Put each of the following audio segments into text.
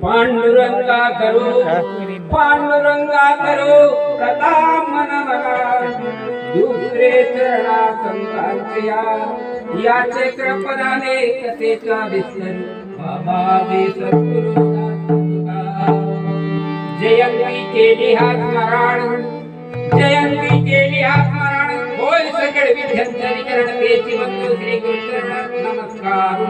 पांडुरंगा करो पांडुरंगा करो प्रताप मन मला दुसरे चरणा संतांच्या याचे कृपणाने कथेचा विस्तार बाबा दे सद्गुरु जयंती केली हा स्मरण जयंती केली हा स्मरण होय सकळ विद्यांचरी करणतेची वंदू श्री कृष्ण नमस्कार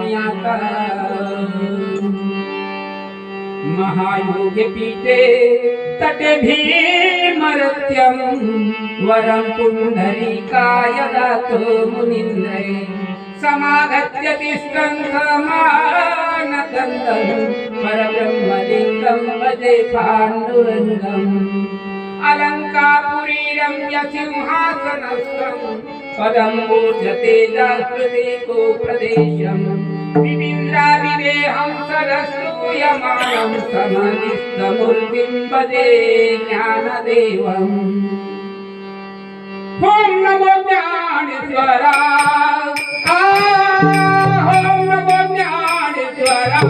महायोग पीठे तटे भीमरत्यम वरम पुंडरीकाय दातो मुनीन्द्रे समागत्य तिष्ठन्त मानदन्दं परब्रह्मलिङ्गं भजे पाण्डुरङ्गम् अलङ्कापुरीरं यसिंहासनस्थं पदं ऊर्जते जास्कृतिको प्रदेशम् विविन्द्राविदेहं सरस्तूयमानं समनिस्तमूर्तिं भजे ज्ञानदेवम् ॐ नमो ज्ञानेश्वरा ॐ नमो ज्ञानेश्वरा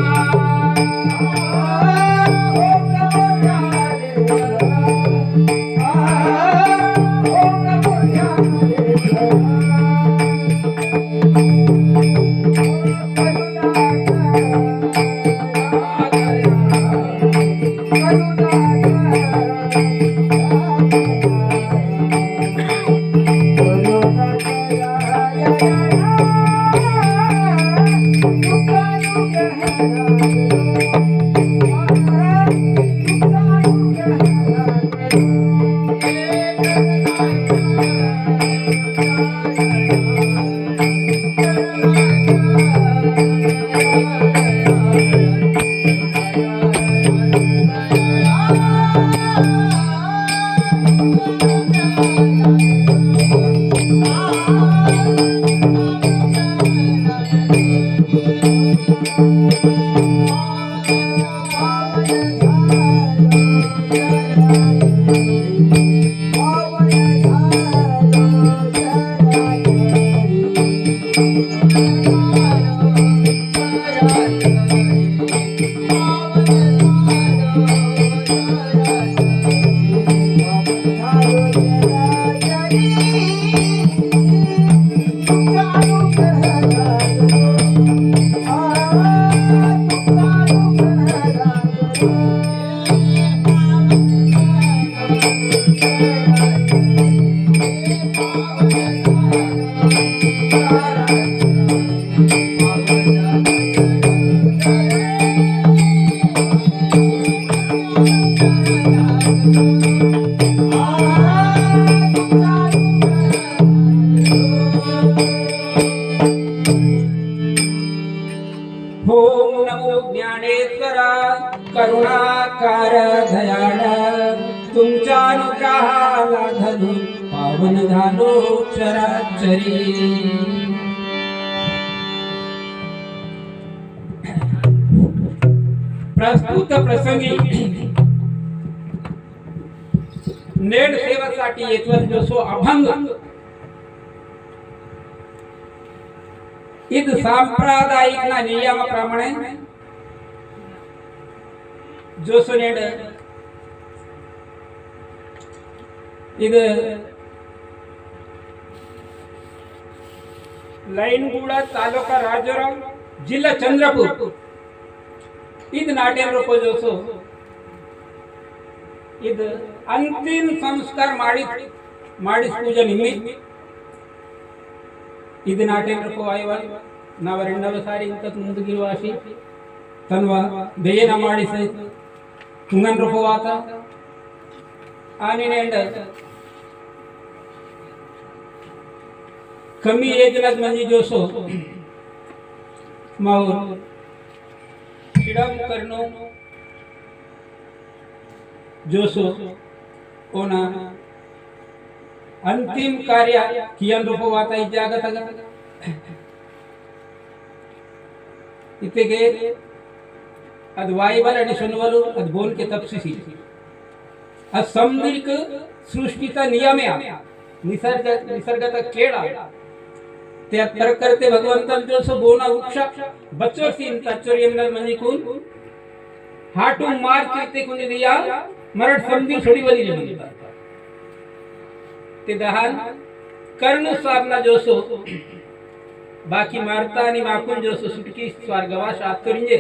करुणाकार दयाळ तुमच्या अनुग्रहाला धनु पावन झालो चराचरी प्रस्तुत प्रसंगी नेड सेवेसाठी येतवर जसो अभंग ईद सांप्रदायिक ना नियमाप्रमाणे जोसो नेड ಇದು ಲೈನ್ಗೂಡ ತಾಲೂಕಾ ರಾಜಾರಾಮ್ ಜಿಲ್ಲಾ ಚಂದ್ರಪುರ ಇದು ನಾಟ್ಯ ರೂಪ ಜೋಸೋ ಇದು ಅಂತಿಮ ಸಂಸ್ಕಾರ ಮಾಡಿಸ್ ಪೂಜೆ ನಿಮ್ಮಿ ಇದು ನಾಟ್ಯ ರೂಪ ಆಯ್ವ ನಾವ రెండవ ಸಾರಿ ಇಂತ ಮುಂದಗಿರುವ ಆಶಿ ತನ್ವ ಬೇಯನ ಮಾಡಿಸ ತುಂಗನ್ ರೂಪವಾತ आणि नेंड कमी एजनात म्हणजे जोसो माऊर शिडम करनो जोसो ओना अंतिम कार्य कियन रूप वाता जागत इतेगे अद वायुबल आणि सुनवलु अद बोन के तपसिसी अद समदीर्घ सृष्टीचा नियम आहे निसर्गाचा खेळ आहे त्या प्रकारते भगवंतन जो सो बोना वृक्ष बच्चों सीन तच्चोर यमनल म्हणजे कोण हाटू मार करते कोणी दिया मरड समदी सोडी वली म्हणतात ते दहान कर्ण स्वारना जो सो बाकी मारता आणि माकून जो सो सुटकी स्वर्गवास आतरिंजे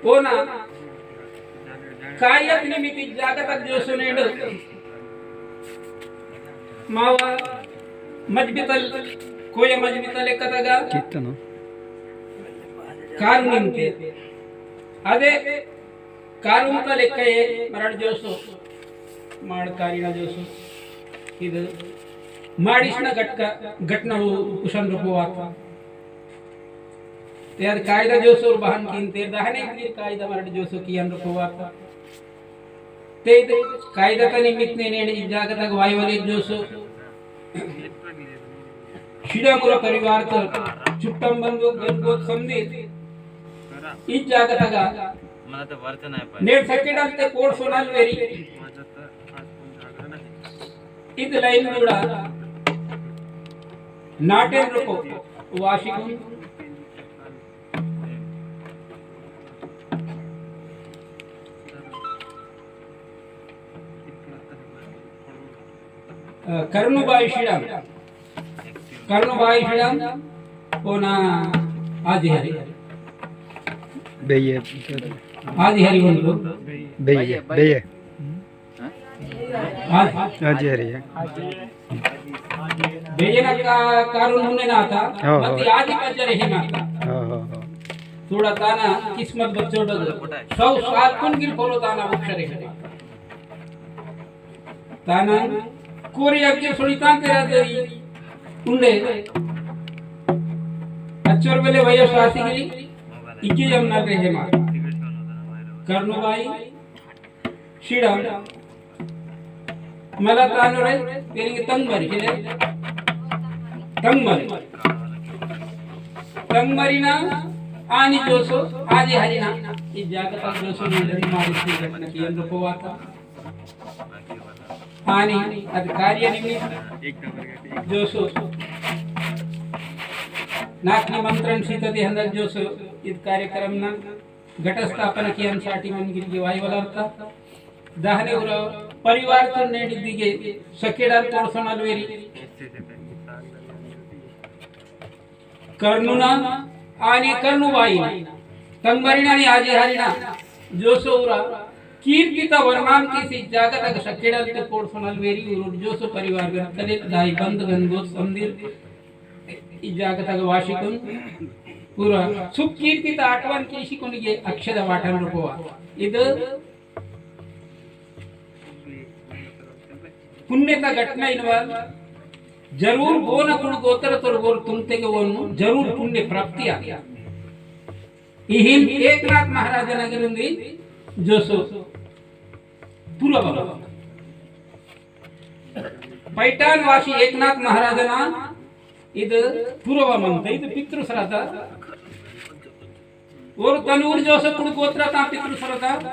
कोना कार्यत निमित्त जागतक जो सो नेड मावा मजबितल कोय मजबितल एकतगा कीर्तन ಕಾರು ನಿಂತೆ ಅದೇ ಕಾರು ಅಂತ ಲೆಕ್ಕ ಮರಣ ಜೋಸು ಮಾಡ್ಕಾರಿನ ಜೋಸು ಇದು ಮಾಡಿಸ್ನ घटनाವು ಕುಶನ್ ರೂಪವಾತ त्यार कायदा जोसो बहन किनते दहने की कायदा मरड जोसो कियन रूपवात ते कायदा का निमित्त ने जागतक वायुवले जोसो शिडामुर परिवार तो चुट्टम बंधु गणगोत समदी इस जागतक मला तर वर्तन आहे नेट सेकंड अंते कोड सोनाल वेरी इद लाइन ಕೂಡ नाटेन रूप वाशिकुन कर्णुबाई श्रीराम कोना आदि हरि बेये आदि हरि बोलो बेये बेये आदि हरि बेये ना कारुण होने ना था मत आदि बच्चे रहे ना थोड़ा ताना किस्मत बच्चों डग 100 साल कुन गिर बोलो ताना अक्षर है ताना कोरी अग्गे सुनिता तेरा देरी उंडे अच्छोर बेले वयो शासिगिरी इक्की जमना रहे मार कर्णुबाई श्रीराम मला तानो रे तेरी तंग मरीना आणि जोसो आदि हरिना इस जागता जोसो निधन मारिसी घटना की अनुपवाता आणि अधिकारी निमित्त जोसो नाकनी मंत्रण सीतते हंदर जोसो इस कार्यक्रम ना घटस्थापना की अंसाठी मनगिरी की वायुवलार्ता दहने उर परिवार तो नेडी दिगे सकेडार तोडसोनाल वेरी कर्णुना आणि कर्णुबाई तंगमरीना आणि आजी हरिना जोसो उरा कीर्तिता वर्मान किसी जागतक सकेडाल ते तोडसोनाल वेरी उर जोसो परिवार गर तले दाई बंद गंगोत समदीर इ जागतक वाशिकुन पूरा सुख कीर्तिता आठवण केशी कोनिगे अक्षर वाटन रूपवा इद पुण्यता घटना इनवाल जरूर बोन कुण गोत्र तर गोर तुमते के वोन जरूर पुण्य प्राप्ति आ गया इहिन एकनाथ महाराज नगरुंदी जोसो पूर्व पैठाण वासी एकनाथ महाराजना इद पूर्व मंत इद पितृ श्राद्ध और तनूर जोसो कुण गोत्र ता पितृ श्राद्ध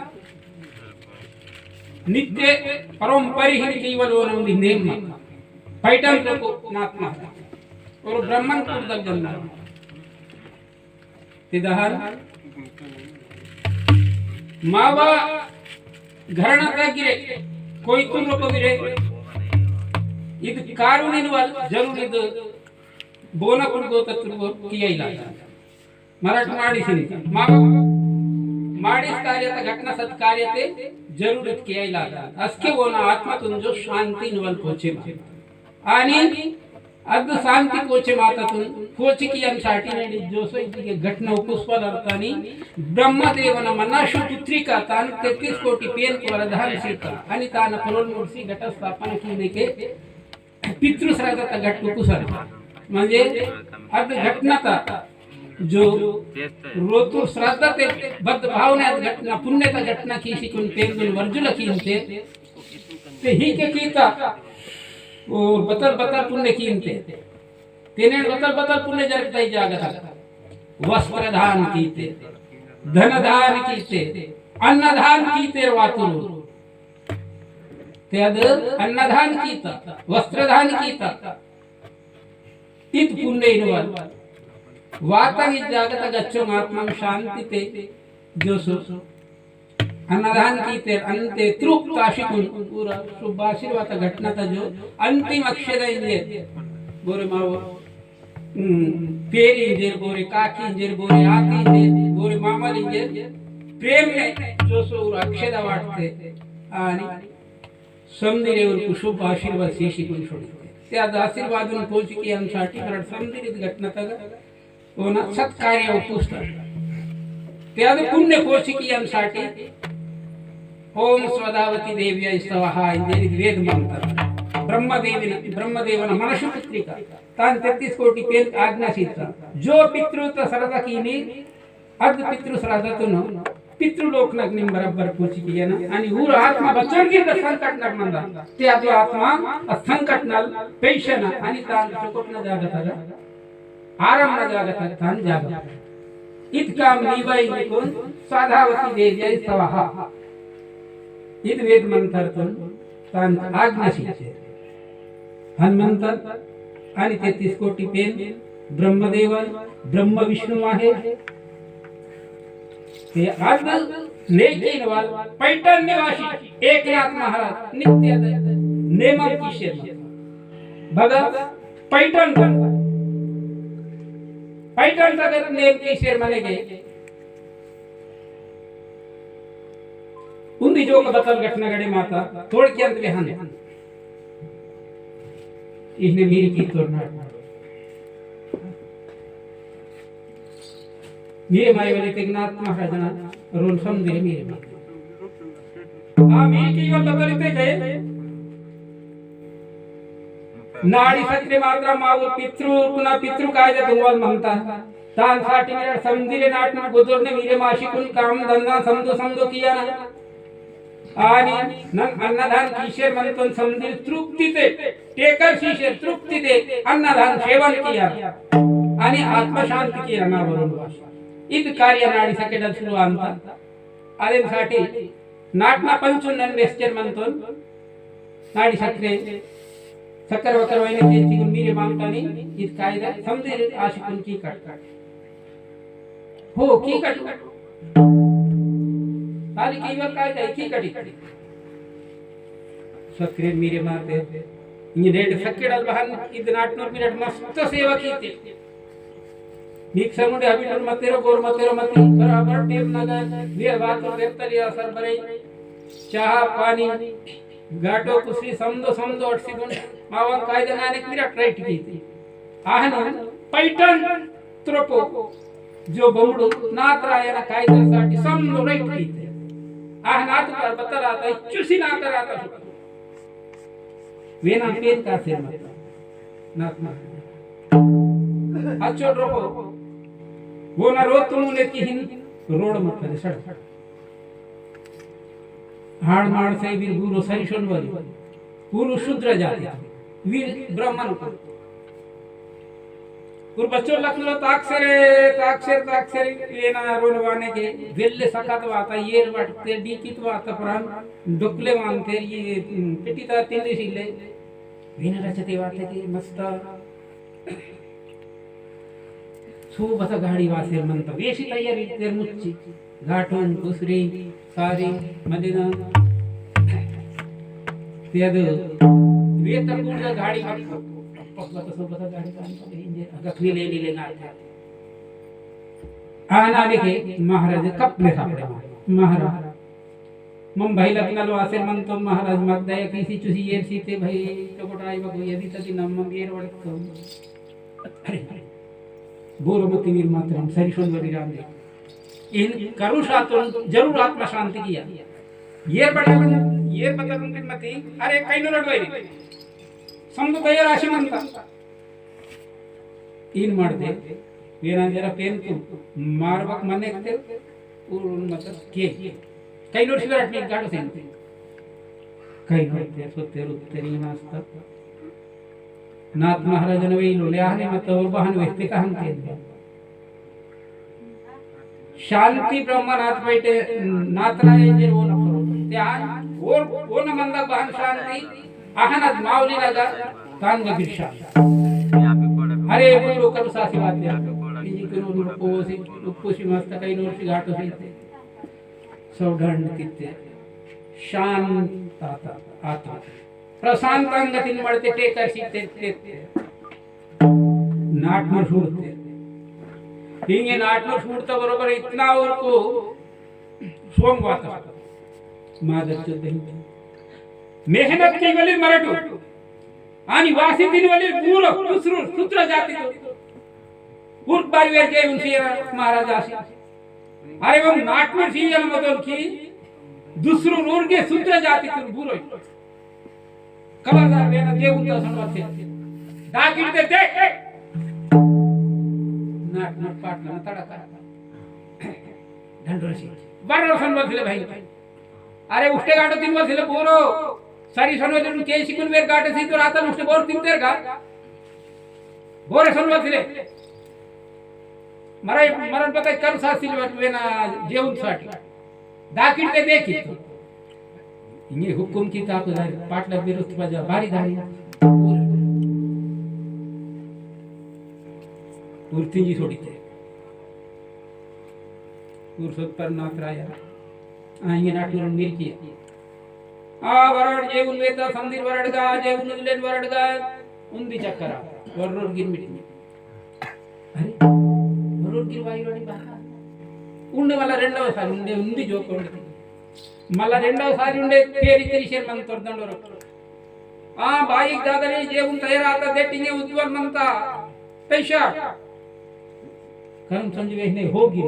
नित्य परंपरी ही केवल ओनंदी नेम पैठण को नाथ महाराज और ब्राह्मण कुर्दल जन्म तिदहर मावा घरणा का गिरे कोई तुम रूप गिरे इद कारुणिन वाल जरूर इद बोना कुण गो तत्व किया इला मराठ माडिसिन मावा माडिस कार्यता घटना सत्कार्यते जरूर किया इला असके वोना आत्मा तुम जो शांति नवल पोचे आणि अद शांति पोचे माता तुम पोचे की अंसाठी ने जो सो इतके घटना पुष्पल अर्थानी ब्रह्मदेवನ मनाशु पुत्रिका तान 33 कोटी पेन को वरदान सीता आणि तान परोल मूर्ति घट स्थापना कीने के पितृ श्राद्धाचा घट कुसर म्हणजे अद घटनाता जो रोतु श्राद्ध ते बद्ध भावना घटना पुण्यता घटना की शिकून पेन वर्जुला कीनते ते ही के कीता और बतल पुण्य कीनते तेने बतल पुण्य जरता ही जागता वस्त्रदान कीते धनदान कीते अन्नदान कीते वातुर त्याद अन्नदान कीता वस्त्रदान कीता इत पुण्य इनवल वातागी जागत गच्छो आत्मा शांति ते जो सो अन्नदान कीते अंते तृप्त आशिकुन पूरा शुभ आशीर्वाद घटना था जो अंतिम अक्षर इंजेर गोरे मावो पेरी इंजेर गोरे काकी इंजेर गोरे आती इंजेर गोरे मामल इंजेर प्रेम ने जो सो अक्षर वाटते आणि समदिरेवर शुभ आशीर्वाद शेषिकून सोडते त्या आशीर्वादून पोचकी यांसाठी कारण समदिरीत घटना तग ओना सत्कार्य पुस्तक त्या पुण्य पोचकी यांसाठी ओम स्वदावती देव्या स्तवहा इंजेरी वेद म्हणतात ब्रह्मदेवन मनुष्य पुत्रिका तान 33 कोटी पेन आज्ञासिता जो पितृत्व सरदा कीनी अर्ध पितृ श्राद्धतून पितृलोकनक निम बराबर पूछी किया ना आणि ऊर आत्मा बचन की संकट नक मंदा ते आदि आत्मा संकट नल पेशन आणि तान चकोट न जागत आराम न जागत तान जागत इतका नीबाई निकोन साधावती देव्या स्तवहा इत वेद मंत्रातून तान आज्ञासिते हनुमंत आणि 33 कोटी पेन ब्रह्मदेव ब्रह्म विष्णू आहे ते आज नेकीनवाल पैठण निवासी एकनाथ महाराज नित्य नेमक किशोर बघा पैठण तक नेम किशोर माने गए उन्दी जो बतल घटना घड़ी माता थोड़ के अंत विहान इसने मेरी की तोड़ना मेरे माय वाले एकनाथ महाराज ना रोल समझे मेरे मेरी की गल बतलते गए नाडी सत्रे मात्रा मावूर पितृ कायदा तुम्हाल म्हणता तान साठी मेरा समझिले नाटन गोदरने मेरे माशिकुन काम धंदा समदो किया ना आणि अन्नदान किशोर म्हणतो समझिल तृप्ती ते टेकर शिशर तृप्ती ते अन्नदान सेवन किया आणि आत्मशांती किया ना बरोबर इत कार्य नाडी सकेडल सुरू आणता आदेसाठी नाटना 55 वेस्टर म्हणतो नाडी सत्रे सक्कर वकर वैने त्यांची मीरे मागतानी इत कायदा समझे आशिकुन की कट हो की कट सारी कीवर कायदा की कटी सक्रे मीरे मारते इन रेड सकेडल बहान इत नाटनोर मिनट मस्त सेवा कीते नीक समुंडे अभिटून मतेरो मती बराबर टेम नगर वे बातो देवतली असर बरे चहा पानी गाटो कुसरी समदो अटसिगुन मावन कायदा नानेक मिरट राइट कीती आहन पैठण त्रोपो जो बमडू नात्रायना कायद्यासाठी समदो राइट कीते आहनात पर बतला आता चुसी ना कराता वेना पेन का से नात अच्छो रोपो वो ना रो तुमने की हिन रोड मत करे सड़ हाड़ माड़ से वीर गुरु सरिशन वरी गुरु शूद्र जाति वीर ब्राह्मण को गुरु बच्चों लखनऊ ताक्षर ये ना रोनवाने के वेल्ले सकत वाता ये वाटते डीकित वाता प्राण डुकले मानते ये पिटिता तिंदे सिले वेना रचते वाते के मस्त सुबह गाड़ी वासे मंत वेशी तयारी तेर मुच्ची घाटून कुसरी सारी मदिना तेद वे तकुंड गाड़ी पकला तो सब बता गाड़ी का इंजे गखनी ले ना आना देखे महाराज कपले सापड़े महाराज मुंबई लखनऊ वासे मंतो महाराज मगदय किसी चुसी ये सीते भाई चकोटाई बगो यदि तदी नम्म गेर वडतो अरे बोरमती निर्मात्रम सरिशोन वरिराम दे इन करुषातुन जरूर आत्मा शांति किया ये बता मती अरे कहीं लड़वाई समझो कई राशि मनता इन मर्दे वेना जरा पेन तू मारवक मने ते उन मतलब के कई नोट शिवर अटनी गाड़ो से कई नोट ते सो तेरी नास्ता नाथ महाराज ने वे लोले आहने मत और बहन व्यक्ति का हम के शांती ब्रह्मनाथ बैठे नातराय ओन ओन मंद बहन शांति अहनद मावली लगा तांग बिरशा अरे बोलो कब सासी बात है इजी करो नुपोसी नुपोसी मस्त कई नोट घाटो सीते सौढंड कित्ते शांत आत्मा प्रशांतांगतीन मळते टेकर सीते नाटमर सुडते ಹಿಂಗೆ ನಾಟ್ನೂರು ಸುಡ್ತಾ ಬರೋಬರ ಇತ್ನಾ ಅವ್ರಿಗೂ ಸೋಮವಾತ मादरचोद मेहनत की वली मराठू आणि वासितीन वली पूर दुसरू सूत्र जाती पूर बारीवर जे उनसे महाराज आसी अरे वो नाटमर सीजन मदल की दुसरू नूर के सूत्र जाती तुर बुरो खबरदार वेना जे उनता संवाद दागिरते दे नाटमर पाटला तड़का ढंडोसी बारह संवाद भाई अरे उष्टे गाटो तीन वर्ष पोरो सारी सनवले के शिकून वेर गाटे सी तो राता उष्टे बोर तीन तेर का बोरे सनवले मराय मरण पता कर सासी वेना जेवून साठी दाखिडते देखी इंगे हुकुम की ताकदार पाटला विरुद्ध बजा भारी धारी पूर्तिंजी सोडीते पुरुषोत्तर पर नाथराया आंगे नाटूर मिर्ची आ वरड जे उनवेता संदीर वरडगा जे उनलेन वरडगा उंदी चक्करा वररोड गिर मिटी अरे वररोड गिर वाई वाडी बा ఉండే వాళ్ళ రెండవ సారి ఉండే ఉంది జోకొండి మళ్ళా రెండవ సారి ఉండే పేరి తెరిషేర్ మన తొర్దండోరు ఆ బాయికి దాదరి జేవున్ తయారాత దెట్టింగే ఉజ్వల్ మంత पैसा कर्म संजीवे ने होगी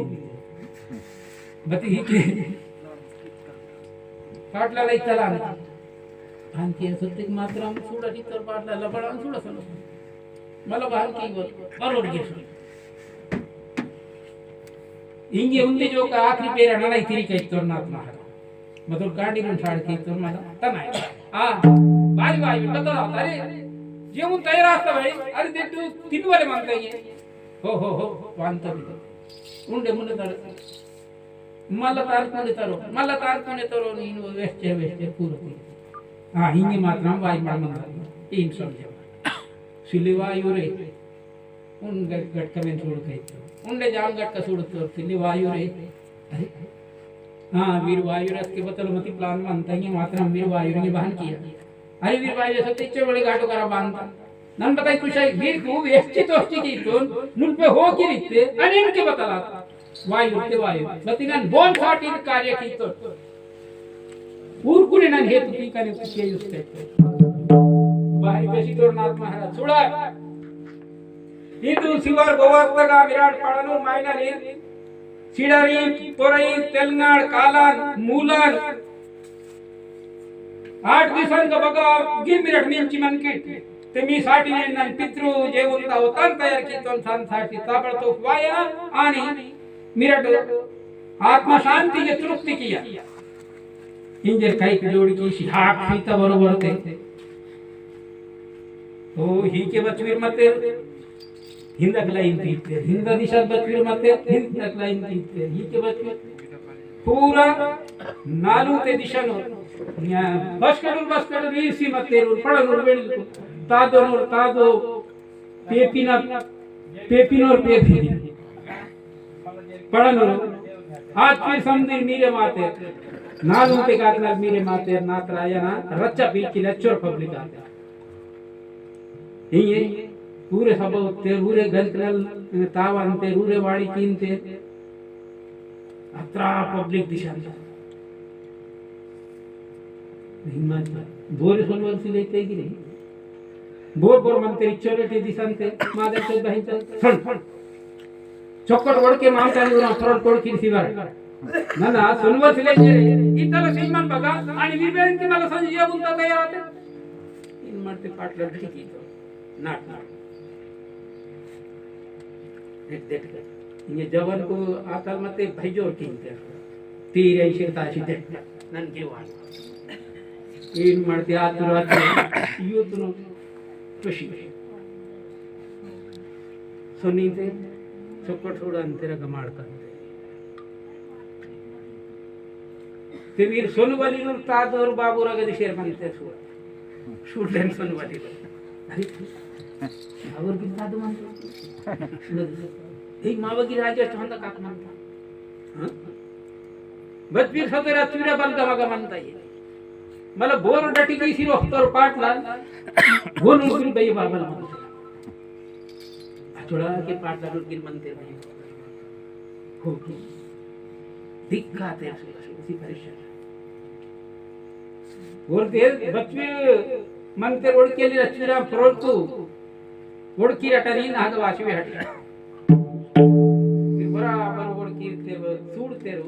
बती ही के पाटला लई चला आणखी सत्तिक मात्र सोडा तर पाटला लबडा सोडा सनो मला बाहेर की बोल बरोबर घेस इंगे उंदी जो का आखरी पेरा नाही तिरी काही तोरनात महाराज मतलब गाडी रून साड की तोर मला तनाय आ बारी बारी बता अरे जेवून तयार असता भाई अरे ते तू तीन वाले मानता ये हो वांता उंडे मुने तर मला तारकोने तरो नीनु वेस्टे पूरती हां हिंगे मात्र वाई मानंदा तीन समझे सिलिवा युरे उन गट कमेन छोड़ के उंडे जाम गट का छोड़ तो सिलिवा युरे अरे हां वीर वायुरस के बतल मती प्लान मानता ये मात्र वीर वायुरे ने बहन किया अरे वीर वायु सत्य बड़े घाटो करा बांधता नन बताई कुछ वीर को व्यक्ति तोष्टि की तो नुन पे हो की रिते आणि इनके बताला वायु ते वायु बतिनन बोन फाटी कार्य की तो ऊरकुने नन हेतु की काने कुछ युस्ते बारी बेसी तोरनाथ महाराज सोडा ಇದು ಶಿವರ್ ಗೋವರ್ತಗ ವಿರಾಟ್ ಪಡನು ಮೈನಲಿ ಸಿಡರಿ ಪೊರೈ ತೆಲಂಗಾಣ ಕಾಲಾನ್ ಮೂಲಾನ್ 8 दिवसांचा बघा गिर मिरट मिरची मनकिट ते मी साठी नन पितृ जेवंता होतान तयार कीतोन साठी ताबडतोब वाया आणि मिरट आत्मा शांती के तृप्ति किया इंजर काही जोडी की हाक सीता बरोबर ते तो ही के बचवीर मते हिंदक लाइन तीते हिंद दिशा बचवीर मते हिंदक लाइन तीते ही के बचवीर पूरा नालू ते दिशानो बस करू रीसी मतेरू पडनूर बेळिलकु तादो पेपिनोर पेपी पडनूर आज फिर समझी मीरे माते नालू ते कातला मीरे माते नातरायना रच्चा पीकी लेक्चर पब्लिक आते ये पूरे सब ते पूरे गंतल तावन ते पूरे वाड़ी कीनते अत्रा पब्लिक दिशा हिम्मत बोरे सोलवरसी लेते की नाही बोर मंत्री चोरटे दिसंते माझ्या तो बहिणचा फण चोकट वडके मामतानी उरा फरड कोडकी सिवार ना सोलवरसी लेते इतला सिमन बघा आणि विवेंती मला संजय बोलता तयार होते इन मारते पाटला ठीक नाट देख ये जवान को आकल मते भैजोर कीनते तीर ऐसे ताशी दे नन गिरवान ಏನ್ ಮಾಡ್ತಿ ಆತುರಾತ್ರಿ ಇವತ್ತು ಖುಷಿ ಸುನೀತೆ ಚೊಕ್ಕಟ್ ಸೋಡ ಅಂತಿರ ಮಾಡ್ಕಂತೆ ते वीर सोनवलीरूर तादूर बाबूरा गदी शेर म्हणते शूडलेन सोनवली अरे और की तादू म्हणतो हे मावगी राजा चंदा काक म्हणता बदवीर सतरा चुरा बलगा मगा म्हणता ये मला बोर डटी की सिरो तर पाटला बोल उगरी बाई बाबाला म्हणते थोड़ा के पाटला उगरी म्हणते बाई हो की दिक्कत है उसी परेशान बोलते बच्चे मनते रोड के लिए रचना फ्रोडतू ओडकी रटनी नाग वाशिवे हट बराबर ओडकी ते सूडते रो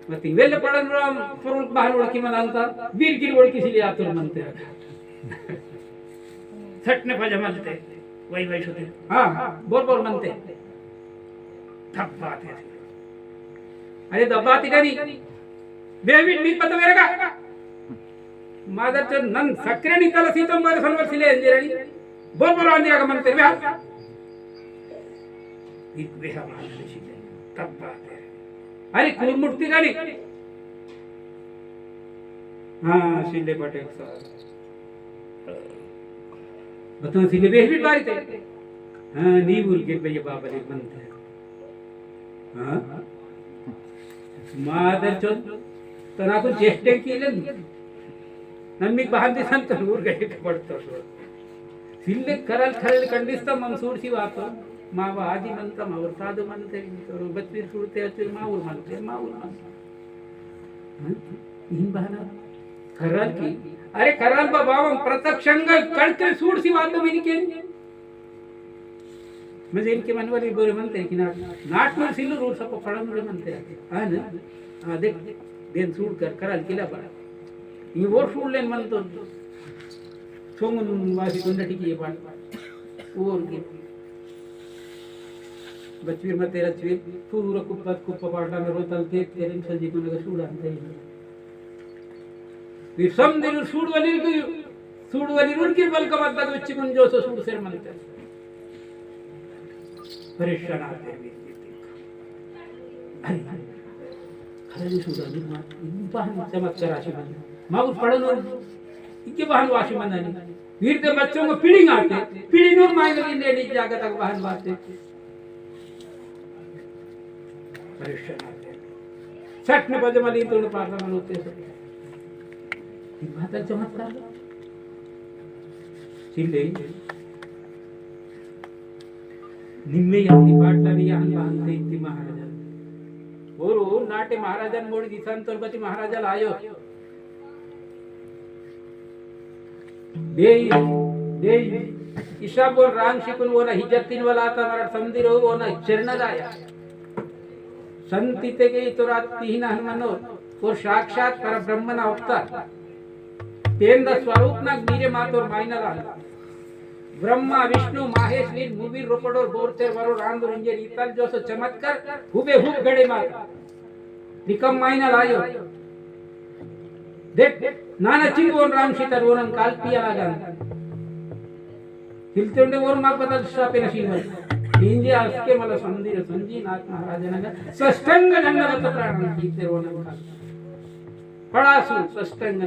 मती वेल पडन राम फ्रोड बाहर ओडकी मनांता वीरगिरी ओडकी सिली आतुर म्हणते छटने पाजा म्हणते वही वही होते हां बोल बोल म्हणते थप्पा थे अरे दबाती करी डेविड मी पता मेरे का मादर नन सक्रेनी तल सीतंबर सनवर सिले अंजरणी बोल बोल अंजरा का मनते वे एक वे हमारे सिले तब बात है अरे कूर मुक्ति गानी हां सिले पटे बताओ सिले बेहद बारी थे हां नी बोल के भैया बाबा ने मनते हां मादर तनाकून चेष्टे केले नम्मी बहादी संत ऊर गए पड़तो सिल्ले करल खरल कंडिस्ता मंसूर सी बात मावा आदि मनता मावर तादु मनते तो बत्तीर सुरते अचुर माऊर मनते इन बहाना खरल की अरे खरल बाबा प्रत्यक्षंग कणके सूड सी बात में के म्हणजे इनके मनवरी बोरे म्हणते की नाट में सिल्लू रोड सब पडन रे म्हणते हां ना हां देख देन सूड कर कराल केला बा ये वो सूडलेन म्हणतो सोंगून वासी कोंडटी की पाट और के बचवीर में तेरा चवीर पूरा कुप्पा पाटा में रोतल ते तेरे सजी को लगा सूड आते ये समदिन सूड वाली रूड की बल का मत बच्ची कुन जो सो सूड से मनते परेशान आते खरली सुद्धा बहन चमत्कार आशी बन माउस पढ़न और इनके बहन वाशी बनानी वीर के बच्चों को पीड़िंग आते पीड़िंग और मायने की लेडीज जाकर तक बहन बातें परेशान आते सट में बजे वाली तो पार्ला में होते सब ये बात चमत्कार चिल्ले निम्मे यांनी पाटलानी यान बांधते इति महाराजा और नाटे महाराजन मोड दिसन तोरबती महाराजा लायो दे ईशा बोल राम शिकुन वो ना हिजतिन वाला आता मरा समंदिर हो वो ना चरण लाया संतिते के तो रात तीन हनुमानो और साक्षात पर ब्रह्म ना अवतार तेंद स्वरूप ना मीरे मात और मायना ला ब्रह्मा विष्णु महेश लीन मूवी रोपडोर बोरतेर वरो रांदुर इंजे रीतल जो सो चमत्कार हुबेहूब गड़े माता निकम मायना लायो देख नाना चिंग वोन राम सीता वोन काल पिया लगा हिलते उंडे वोन माग बदल शापे नशीब इंजे आस्के मला संदीर संजी नाथ महाराजनगा सष्टंग दंडवत प्राण कीते वोन पड़ासु सष्टंग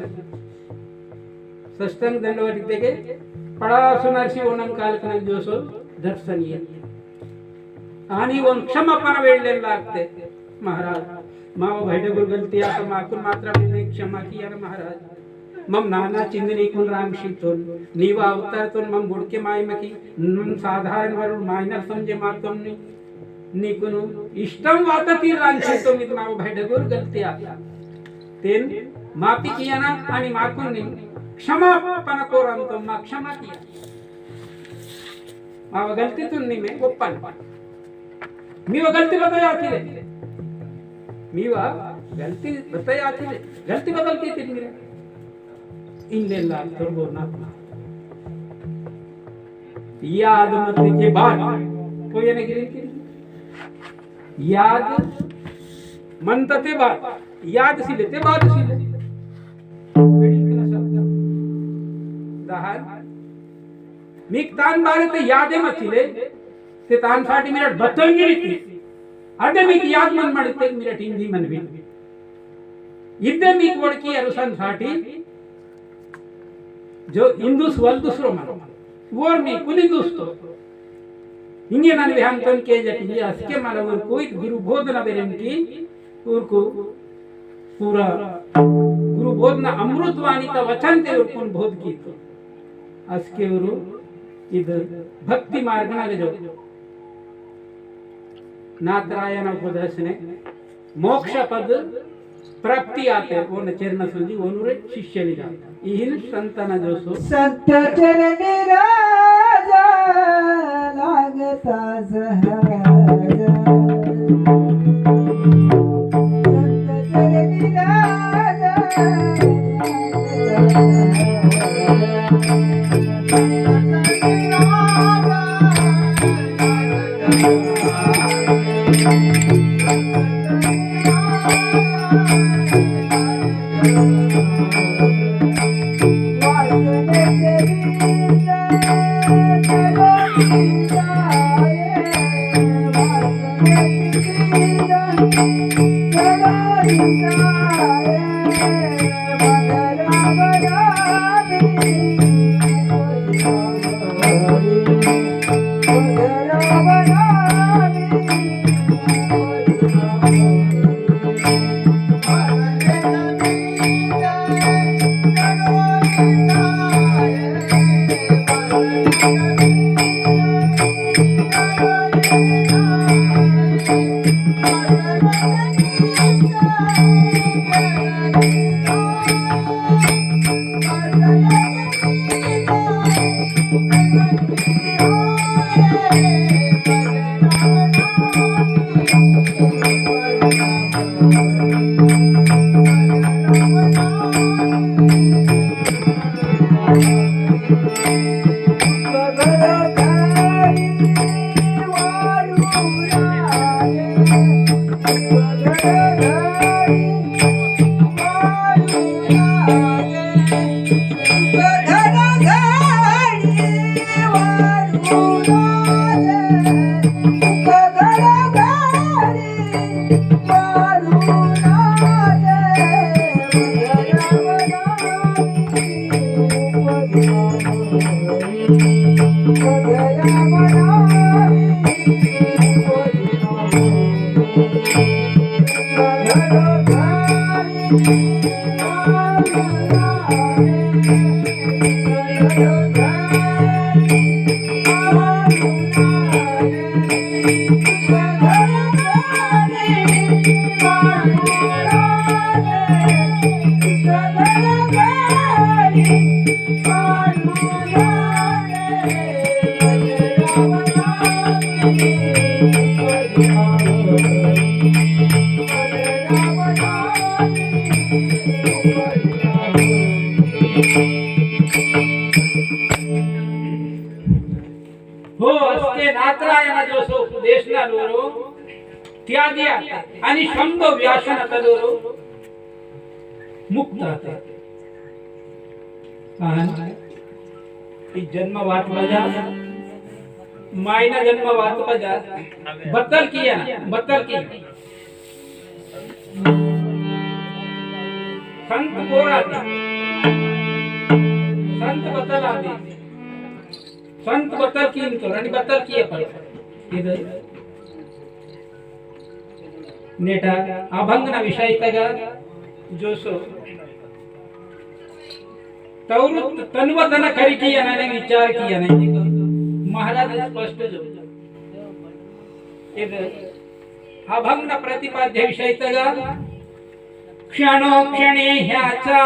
दंडवत देके पड़ासु नरसी वोनम काल कन जोसो दर्शनीय आणि वोन क्षमापण वेळले लागते महाराज माव भैडगुर गलती आता माकुन मात्रा में क्षमा किया ना महाराज मम नाना चिंदनी कुन राम शीतोन नीवा अवतार तुन मम बुड़के माय मकी नम साधारण वरुण मायनर समझे मातम नी कुनु इष्टम वातती राम शीतो मित माव भैडगुर गलती आता तेन मापी किया ना आणि माकुन नी क्षमापण कोरंतो मा क्षमा किया माव गलती तुन नी में ओपन मी वो गलती बताया थी रे मीवा गलती बताया थी गलती बदल की थी मेरे इनले लाल तुरबो ना याद मत के बाद कोई ये नहीं गिरी याद मनते बाद याद सी लेते बाद सी ले दहान मीक तान बारे ते यादे मत ले ते तान 60 मिनट बतंगी थी अडे मी याद मन मडते मिनट हिंदी मन भी इद्दे मीक वडकी अरुसन साठी जो इंदुस वल दुसरो मनो वोर मी कुली दुस्तो इंगे नन विहान तन के जटी असके माला वर कोई गुरु बोधना बेरंकी उरको पूरा गुरु बोधना अमृतवाणी का वचन ते उरकुन बोध की तो असके उरु इद भक्ति मार्गना जो नात्रायण उपदेशने मोक्ष पद प्राप्ति आते वो न चरण सुजी वो नुरे शिष्य लिखा इहिल संतना जो सो संत चरण राजा लागता सहज संत चरण राजा हो असके नात्रायण जो सो उपदेशना लोरो त्याग्या आणि शंभ व्यासन तलोरो मुक्त होते ई जन्म वाट बजा मायना जन्म वाट बजा बदल किया ना बदल की संत बोरा संत बदल आदि संत बदल की इनको आणि बदल किए पर इधर नेटा अभंगना विषय तगा जो सो तवरुत तन्वतन करी किया ना विचार किया नाही महाराज स्पष्ट जो इधर अभंगना प्रतिपाद्य विषय तगा क्षणोक्षणे ह्याचा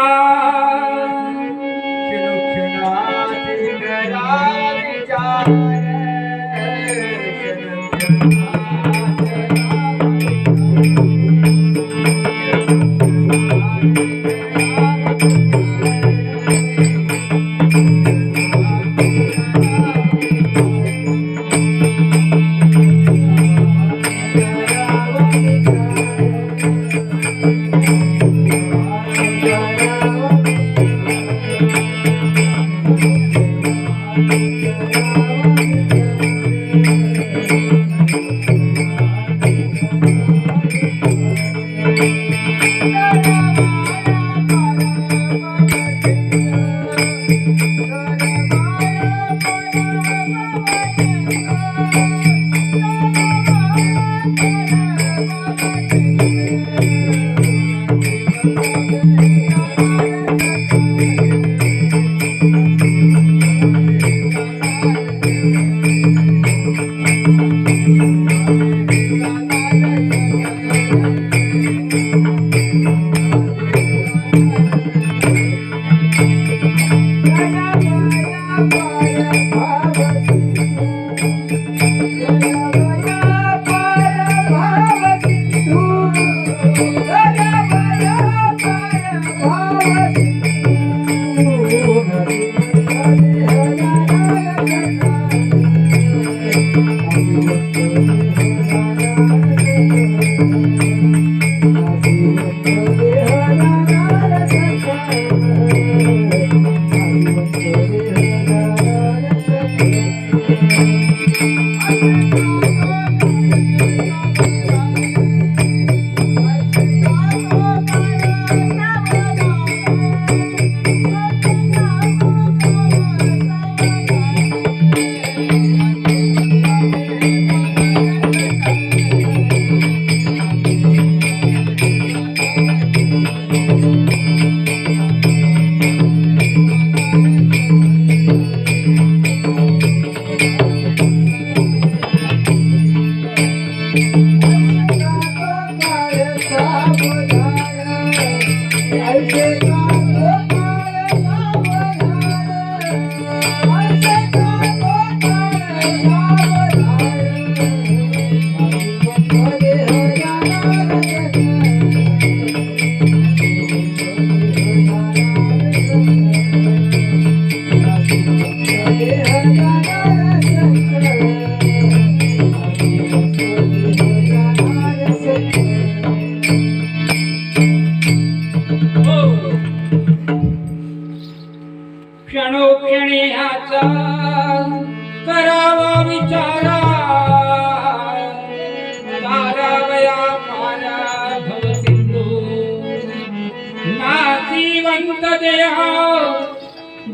अंत देहा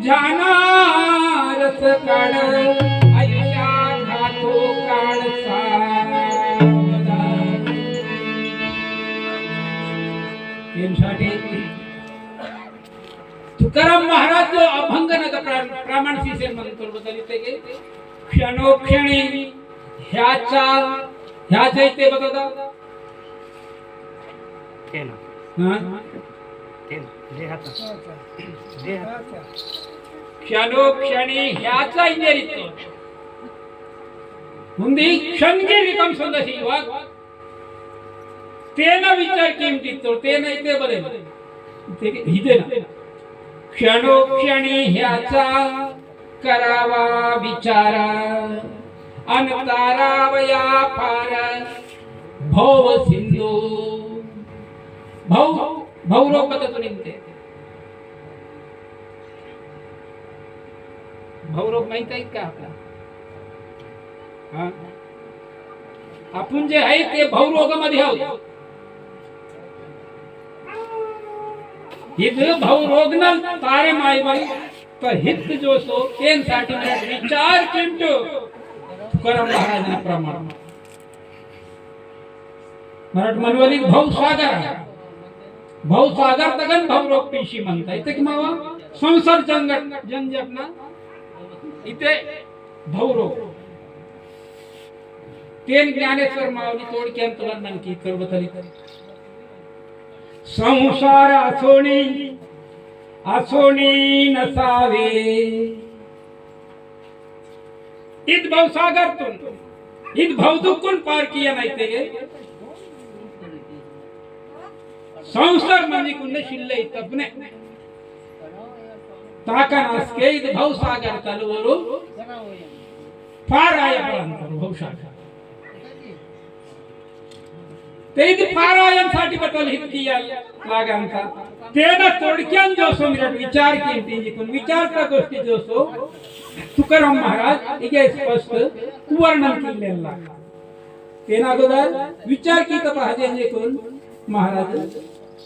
जाणारच काळ आयुष्यात घातो काळ सावधा. यांसाठी तुकाराम महाराज जो अभंग नका प्रमाण शिष्य म्हणतो बदलिते गे क्षणोक्षणी ह्याच्या इथे बघा क्षणोक्षणी ह्याचा इंजेरितो ಮುಂದೆ ಕ್ಷಣಿಗೆ ವಿಕಂ ಸಂದಸಿ ಇವಾಗ ತೇನ ವಿಚಾರ ಕಿಂತಿತ್ತು ತೇನ ಇತೆ ಬರೆ ಇದೆ क्षणोक्षणी ह्याचा करावा विचार अनतारावया पार भव सिंधू भौरोपत निघते भौरोग माहित आहे का आपला आपण जे आहे ते भौरोगामध्ये आहोत. ಇದು ಭೌರೋಗ್ನಲ್ ತಾರೆ ಮಾಯಬಾಯಿ तो हित जो सो तेन साठी विचार किंतु तुकाराम महाराजांना प्रमाण मराठ मनवली भाऊसागर तगन भवरोग पिशी म्हणता इथे की मावा संसार जनजटना इथे भवरोग तेन ज्ञानेश्वर माऊली थोडक्यात वर्णन की करबतली संसार असोनी नसावे इत भवसागरतून इत भवदुःखून पार किया नाही ते संसार म्हणजे कुंड शिल्ले तपने ताका नासके इत भवसागर तलवरू पार आयापर्यंत भवसागर ते इथे पारायणसाठी बदल हित किया लागांचा तेना थोडक्यात जो सो मिरट विचार केली जिकून विचारता गोष्टी जो सो तुकाराम महाराज इके स्पष्ट वर्णन केलेला तेना अगोदर विचार की तो पाहिजे जिकून महाराज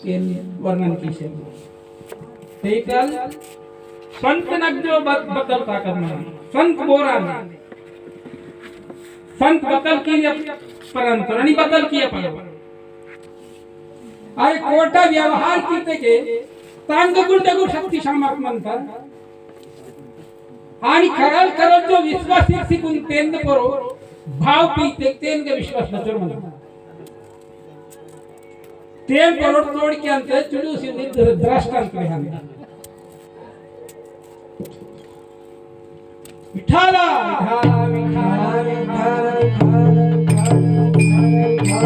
यांनी वर्णन केले ते काल संत नगजो बदल करना संत बोराने संत बदल की परंतु आणि बदल किया परंतु अरे कोटा व्यवहार किते के तांग गुंडगु शक्ती सामक म्हणतात आणि खरल खरल जो विश्वास शिकून तेंद परो भाव पीते तेंद विश्वास नचर म्हणतात तेल परोड तोड के अंत चुडू सिद्ध दृष्टांत रहंदा विठाला विठाला विठाला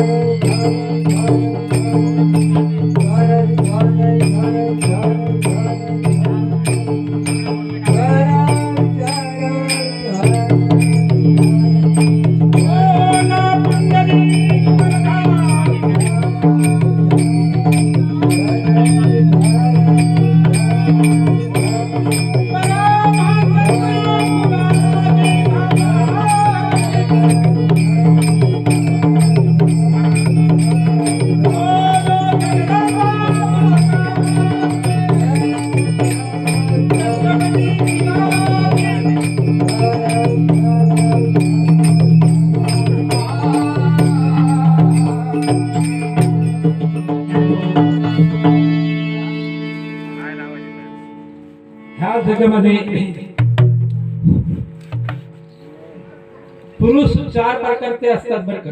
पुरुष चार प्रकारचे असतात बरं का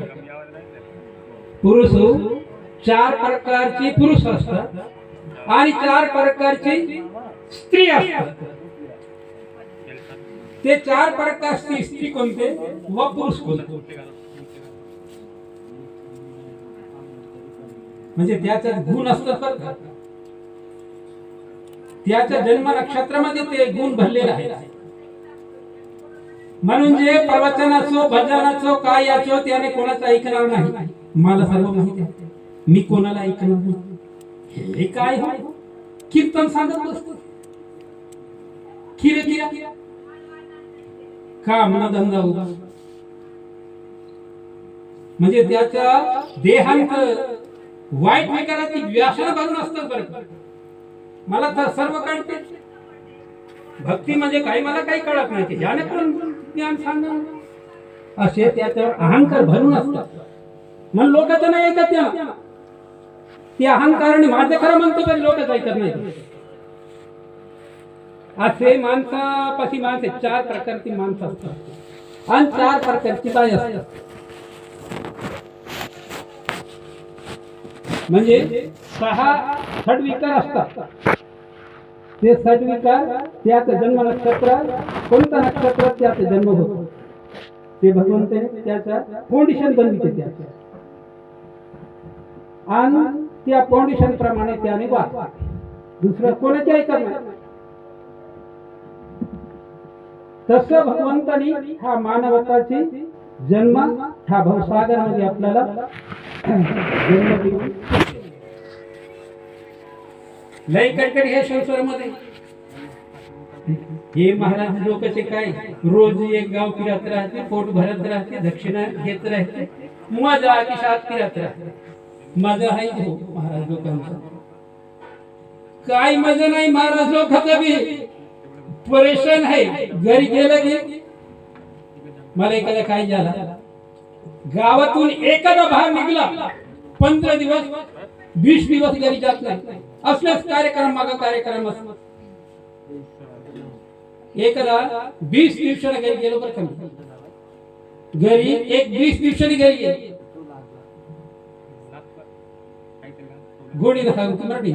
पुरुष चार प्रकारचे पुरुष असतात आणि चार प्रकारचे स्त्री असतात ते चार प्रकारची स्त्री कोणते व पुरुष कोणते म्हणजे त्याच्यात गुण असतात बरं का त्याच्या जन्म नक्षत्रामध्ये ते गुण भरलेले आहेत म्हणून जे प्रवचनाचो भजनाचो काय याचो त्याने कोणाचं ऐकणार नाही मला सर्व माहिती आहे मी कोणाला ऐकणार नाही हे काय होय कीर्तन सांगत बसतो किरे का म्हणा धंदा उभा म्हणजे त्याच्या देहांत वाईट विकाराची व्यासन करून असतात बरं मला तर सर्व कळते. भक्ती म्हणजे काय मला काही कळत नाही. ज्याने करून ज्ञान सांगणार असे त्याच्यावर अहंकार भरून असतात. म्हणून लोकांचं नाही ऐकत त्याला. ते अहंकाराने माझं खरं म्हणतो तरी लोकच ऐकत नाही. असे माणसापाशी माणसे 4 प्रकारची माणसं असतात आणि 4 प्रकारची बाई असतात. म्हणजे 6 षड्विकार असतात. ते षड्विकार त्याचं जन्म नक्षत्र कोणतं नक्षत्र त्याचा जन्म होतो ते भगवंत त्याच्या फाउंडेशन बनविते त्याच्या आणि त्या फाउंडेशन प्रमाणे त्याने वागते. दुसरं कोणाचे ऐकत नाही. तसं भगवंतानी हा मानवताची जन्म हा भवसागर मध्ये आपल्याला जन्म देऊन लय कडकडी हे संसारामध्ये. हे महाराज लोकांचे काय रोज एक गाव फिरत राहते, पोट भरत राहते, दक्षिणा घेत राहते, मजा किशात फिरत राहते. मजा आहे हो महाराज लोकांचा. काय मजा नाही महाराज लोकांचा बी. परेशान आहे. घरी गेलं की मला एखादा काय झाला, गावातून एखादा बाहेर निघला 15 दिवस 20 दिवस घरी जात नाही. असलेच कार्यक्रम मागा कार्यक्रम असतात. एखादा 20 दिवसाला घरी गेलो बरं कमी घरी एक 20 दिवसांनी घरी गेली गोडी ना सांगतो मराठी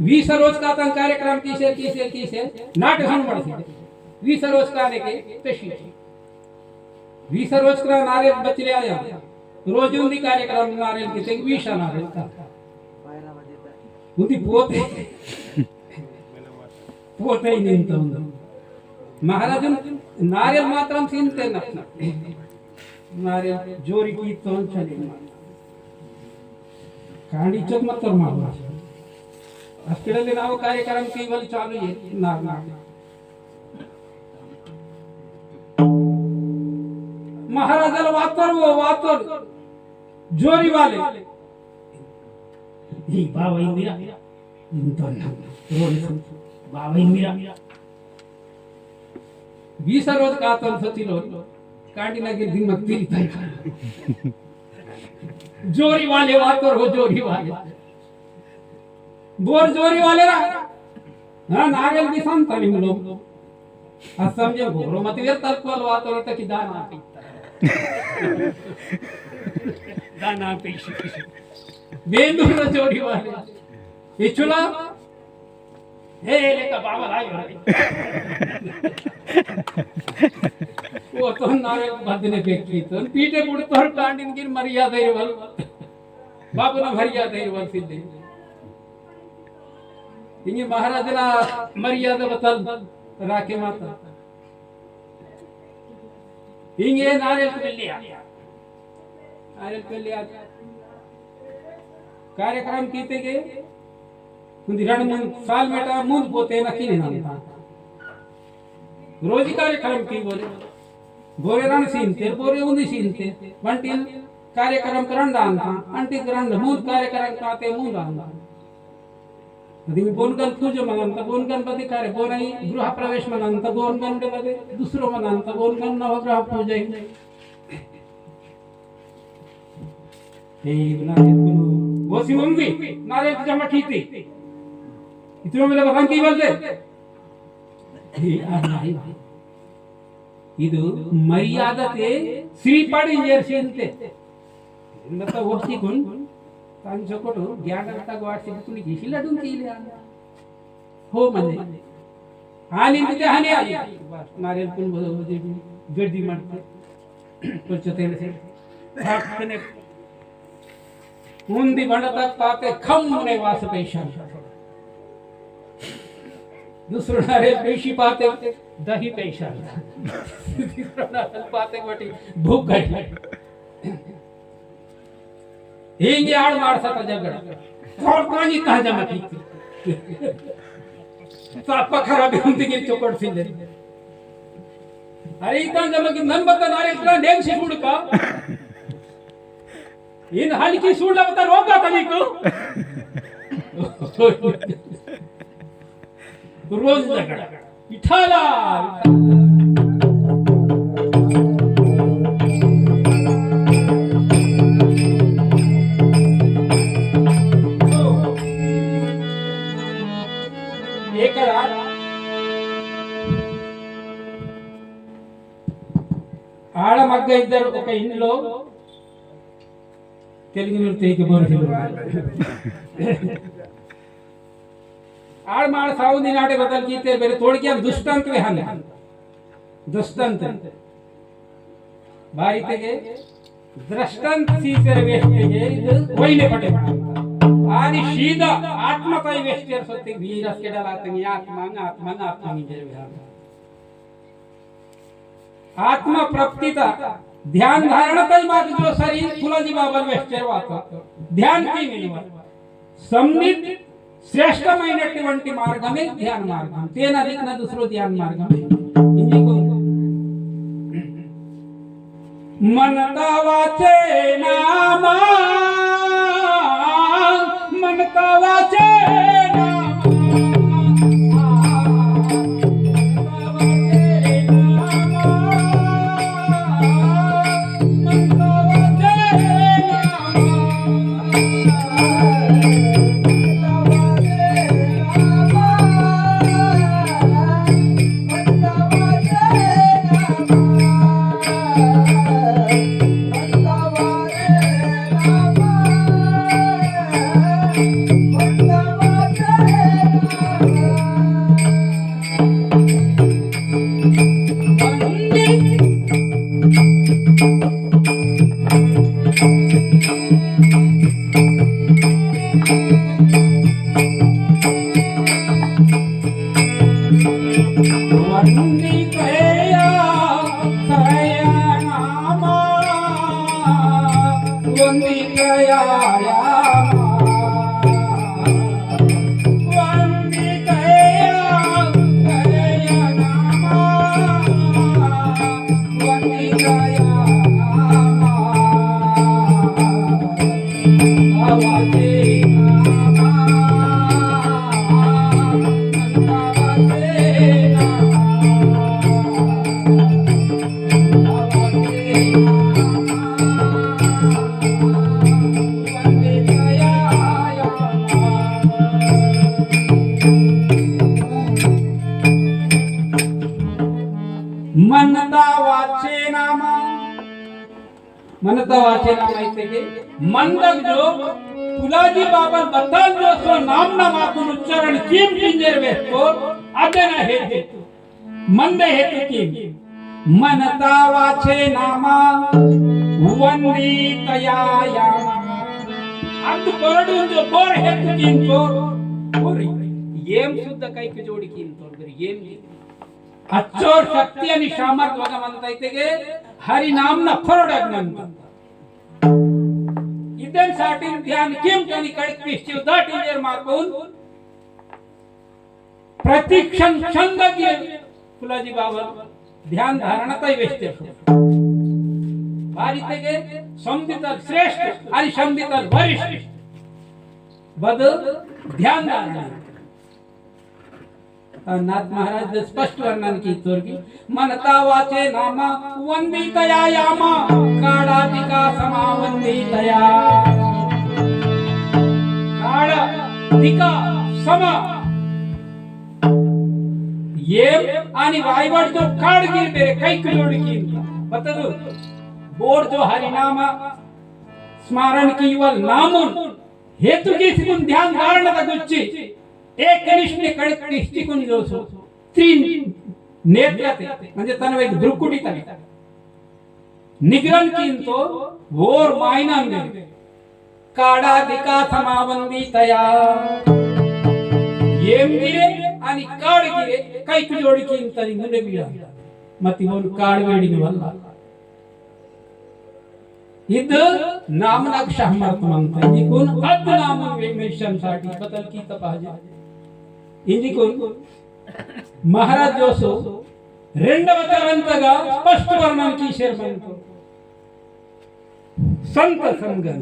20 रोज का कार्यक्रम 30 नाटक सुन पड़ती 20 रोज का के तशी 20 रोज का नारियल बचले आया रोज उन्दी कार्यक्रम नारियल के 20 नारियल का उन्दी पोते पोते ही नहीं तो महाराज नारियल मात्रम सीनते न नारियल जोरी की तो चले कांडी चक मत तर मारला हॉस्पिटल नाव कार्यक्रम केवल चालू है ना महाराजाला वातर जोरी वाले ही बाबा इंदिरा बाबा इंदिरा 20 रोज का तो कांडी लगे दिन में तीन था जोरी वाले वातर हो जोरी वाले बोर जोरी वाले हाँ नागल भी संता नहीं मिलो आज समझे घोरो मत वेर तलकोल वातर तक दाना दाना पेशी बेंदूर जोरी वाले ये चुला हे लेका बाबा लायो वो तो नारे बदने फेंकी तो पीटे पुड़ तो कांडिन की मर्यादा है वल बाबू ना मर्यादा है वल सिद्धे इंगे महाराजना मर्यादा बतल राखे माता इंगे नारियल पे लिया कार्यक्रम कीते के कुंदी रण साल बेटा मुंद पोते ना की नहीं था रोजी कार्यक्रम की बोरे रण सीनते बोरे उन्दी सीनते बंटिल कार्यक्रम करण दान था अंटी करण मूद कार्यक्रम काते मूद दान अदी बोनगन पूजा मनंत बोनगन बदे कार्य बोनाई गृह प्रवेश मनंत बोनगन बदे दुसरो मनंत बोनगन नवग्रह पूजा हे नारे कुनु वसी मंगी नारे जमा ठीती इतनो मेले भगवान की बोलते हे आनाई ಇದು ಮರ್ಯಾದತೆ ಶ್ರೀಪಾಡಿ ಇಂಜರ್ಸಿಂತೆ ಮತ್ತ ಓಡ್ತಿಕೊಂಡ್ ತಾನ್ ಜೊಕೊಟು ಗ್ಯಾಡರ್ತ ಗಾಡ್ಸಿ ತುನಿ ಗಿಸಿಲ ಡುನ್ ಕೀಲೆ हो म्हणजे आणि तिथे हाने आली बस नारियल पण बरोबर गर्दी मारते स्वच्छतेने फाटने मुंदी भणतात पाते खमने वास पैशा दुसरं नारियल पैशी पाते दही पैशा तिसरं नारियल पाते गोटी भूक घातली हिंगे आड माणसाचा जगड थोडकानी ताजा मती तापा खराब होऊन गेली चोकड सिंदे अरे इथं जमा की नंबर नारियल तुला नेम शिकूड का इन हल्की सूडला बता रोगा तनी को रोज झगडा विठाला ఆడ మగ్గ ఇద్దరు ఒక ఇంట్లో తెలుగు నృత్యకి బోరు आड़ माड़ साऊ दिन आटे बदल की तेरे मेरे तोड़ के दुष्टांत वे हने दुष्टांत भाई तेगे दृष्टांत सी तेरे वेस्टेगे कोई ने पटे आदि सीधा आत्मा का ही वेस्टेर सोते वीरस के डलाते हैं आत्मा ही जेर विहार आत्मा प्रप्तिता ध्यान धारणा कई बात जो शरीर तुलाजी बाबा वेस्टेर वाता ध्यान की मिनिमल सम्मित శ్రేష్టమైనటువంటి మార్గమే ధ్యాన మార్గం తేన దిక్న दुसरो ध्यान మార్గం ఇందుకు मनता वाचे नामा मनता वाचे मनता वाचे नामा इथे मंडक जो तुलाजी बाबा बदल जो सो नाम ना वाकून उच्चारण कीम पिंजर वेतो अदन हेतु मंद हेतु कीम मनता वाचे नामा वंदितया यामा अंत परडून जो बोर हेतु कीम तो येम शुद्ध काही की जोडी कीम तो येम अच्छोर शक्ति आणि सामर्थ्य बघा म्हणता येते गे हरी नाम ना फरडक म्हणतात इदन साठी ध्यान किम कनी कडक पिष्टी दाट इंजर माकून प्रतिक्षण छंद की फुलाजी बाबा ध्यान धारणा काही वेस्ते बारी तेगे समदितल श्रेष्ठ आणि समदितल वरिष्ठ बद ध्यान धारणा नाथ महाराज स्पष्ट वर्णन की तोरगी मनता वाचे नामा वंदितया यामा काळाधिका समा वंदितया काळाधिका समा ये आणि वायवड जो काळगी बेरे काही करोड की बतदो बोर जो हरि नामा स्मरण कीवल नामुन हेतु की सिकुन ध्यान धारणा का गुच्ची एक कनिष्ठ ने कडक दृष्टिकोन जो सो तीन नेत्रते म्हणजे तनवे दृकुटी तने निग्रहण किंतो वोर मायना में काडा दिका समावंदी तया येम गिरे आणि काड गिरे काही जोडी किंतनी मुने बिया मती वोन काड वेडी वल्ला इद नामनक शहमत म्हणता निकोन अद नाम वेमेशन साठी बदल की तपाजे ఇందుకు మహారాజ్ జోసు రెండవ తరంతగా స్పష్ట వర్ణన కీశారు మనకు संत संगम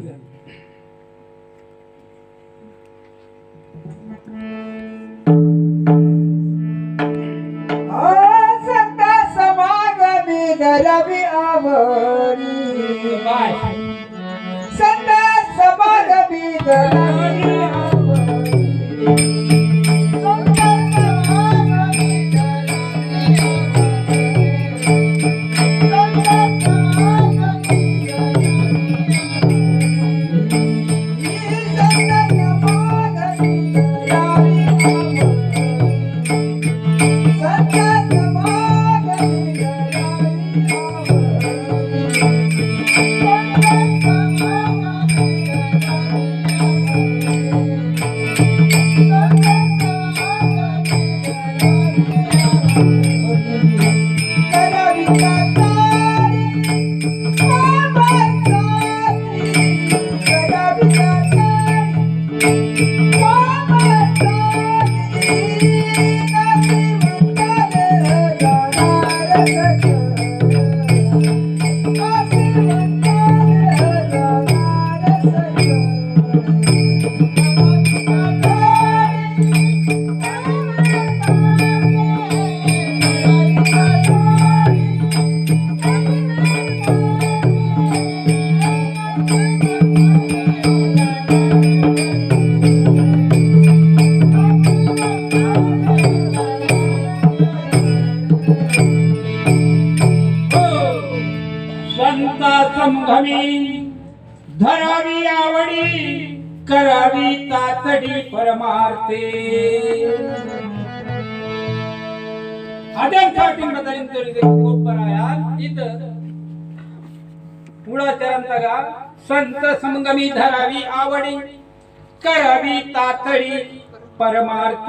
संत समागमी धरावी आवडी काय संत समागमी धरावी आवडी संत समागमी धरावी संता संभ्रमी धरावी आवडी करावी तातडी परमार्थे अद्यांसाठी बदलिन तरी ते खूप बराया इथं पुढा चरणतगा संत संगमी धरावी आवडी करावी तातडी परमार्थे